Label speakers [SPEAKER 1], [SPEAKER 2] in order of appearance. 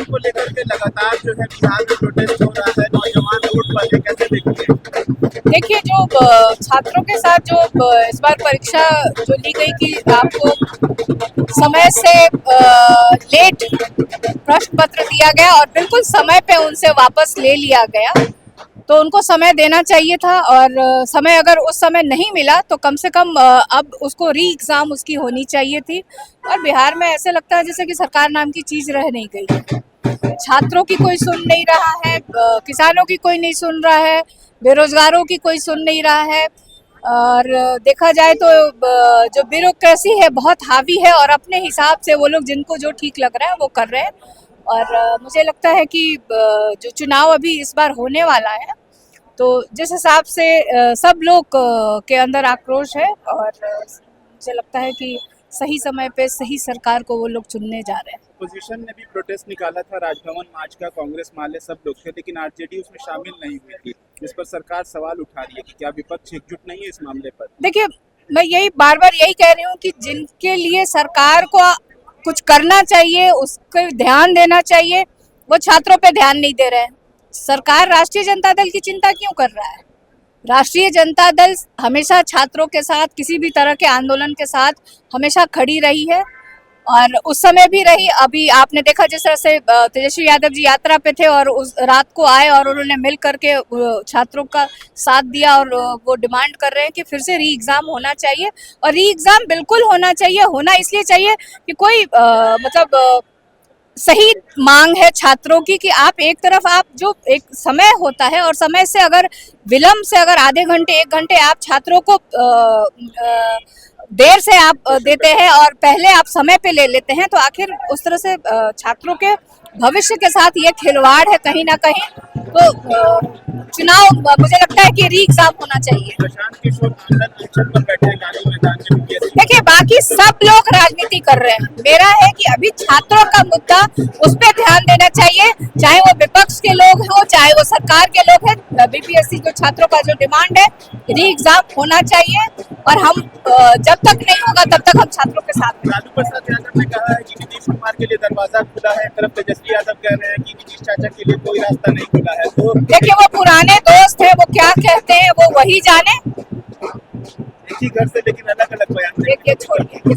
[SPEAKER 1] आंदोलन को लेकर के लगातार जो है बिहार में प्रोटेस्ट हो रहा है, नौजवान वोट वाले कैसे देखते हैं?
[SPEAKER 2] देखिए, जो छात्रों के साथ जो इस बार परीक्षा जो ली गई कि आपको समय से लेट प्रश्न पत्र दिया गया और बिल्कुल समय पे उनसे वापस ले लिया गया, तो उनको समय देना चाहिए था। और समय अगर उस समय नहीं मिला तो कम से कम अब उसको री एग्ज़ाम उसकी होनी चाहिए थी। और बिहार में ऐसे लगता है जैसे कि सरकार नाम की चीज़ रह नहीं गई है। छात्रों की कोई सुन नहीं रहा है, किसानों की कोई नहीं सुन रहा है, बेरोजगारों की कोई सुन नहीं रहा है। और देखा जाए तो जो ब्यूरोक्रेसी है बहुत हावी है और अपने हिसाब से वो लोग जिनको जो ठीक लग रहा है वो कर रहे हैं। और मुझे लगता है कि जो चुनाव अभी इस बार होने वाला है, तो जिस हिसाब से सब लोग के अंदर आक्रोश है और मुझे लगता है कि सही समय पे सही सरकार को वो लोग चुनने जा रहे हैं।
[SPEAKER 1] अपोजिशन ने भी प्रोटेस्ट निकाला था, राजभवन मार्च का, कांग्रेस माले सब लोग थे, लेकिन आरजेडी उसमें शामिल नहीं हुई थी। इस पर सरकार सवाल उठा रही है कि क्या विपक्ष एकजुट नहीं है इस मामले पर?
[SPEAKER 2] देखिए, मैं यही बार बार यही कह रही हूँ कि जिनके लिए सरकार को कुछ करना चाहिए, उसको ध्यान देना चाहिए, वो छात्रों पे ध्यान नहीं दे रहे हैं। सरकार राष्ट्रीय जनता दल की चिंता क्यों कर रहा है? राष्ट्रीय जनता दल हमेशा छात्रों के साथ, किसी भी तरह के आंदोलन के साथ हमेशा खड़ी रही है और उस समय भी रही। अभी आपने देखा जिस तरह से तेजस्वी यादव जी यात्रा पे थे और उस रात को आए और उन्होंने मिल करके छात्रों का साथ दिया और वो डिमांड कर रहे हैं कि फिर से री एग्ज़ाम होना चाहिए। और री एग्ज़ाम बिल्कुल होना चाहिए, होना इसलिए चाहिए कि कोई सही मांग है छात्रों की कि आप एक तरफ आप जो एक समय होता है और समय से अगर विलम्ब से अगर आधे घंटे 1 घंटे आप छात्रों को देर से आप देते हैं और पहले आप समय पे ले लेते हैं, तो आखिर उस तरह से छात्रों के भविष्य के साथ ये खिलवाड़ है कहीं ना कहीं। तो चुनाव मुझे लगता है कि री एग्ज़ाम होना चाहिए।
[SPEAKER 1] प्रशांत किशोर मामला छत पर बैठे गांधी मैदान में भी
[SPEAKER 2] देखिए, बाकी सब लोग राजनीति कर रहे हैं, मेरा है कि अभी छात्रों का मुद्दा, उस पर ध्यान देना चाहिए, चाहे वो विपक्ष के लोग हो चाहे वो सरकार के लोग हैं। बीपीएससी जो छात्रों का जो डिमांड है, री एग्ज़ाम होना चाहिए और हम जब तक नहीं होगा तब तक हम छात्रों के साथ हैं।
[SPEAKER 1] लालू प्रसाद यादव ने कहा है कि नीतीश कुमार के लिए दरवाजा खुला है, एक तरफ तेजस्वी यादव कह रहे हैं कि नीतीश चाचा के लिए कोई रास्ता नहीं खुला है। तो
[SPEAKER 2] देखिए, वो पुराने दोस्त हैं, वो क्या कहते हैं वो वही जाने।
[SPEAKER 1] एक ही घर से लेकिन अलग अलग बयान।
[SPEAKER 2] देखिए, छोड़िए।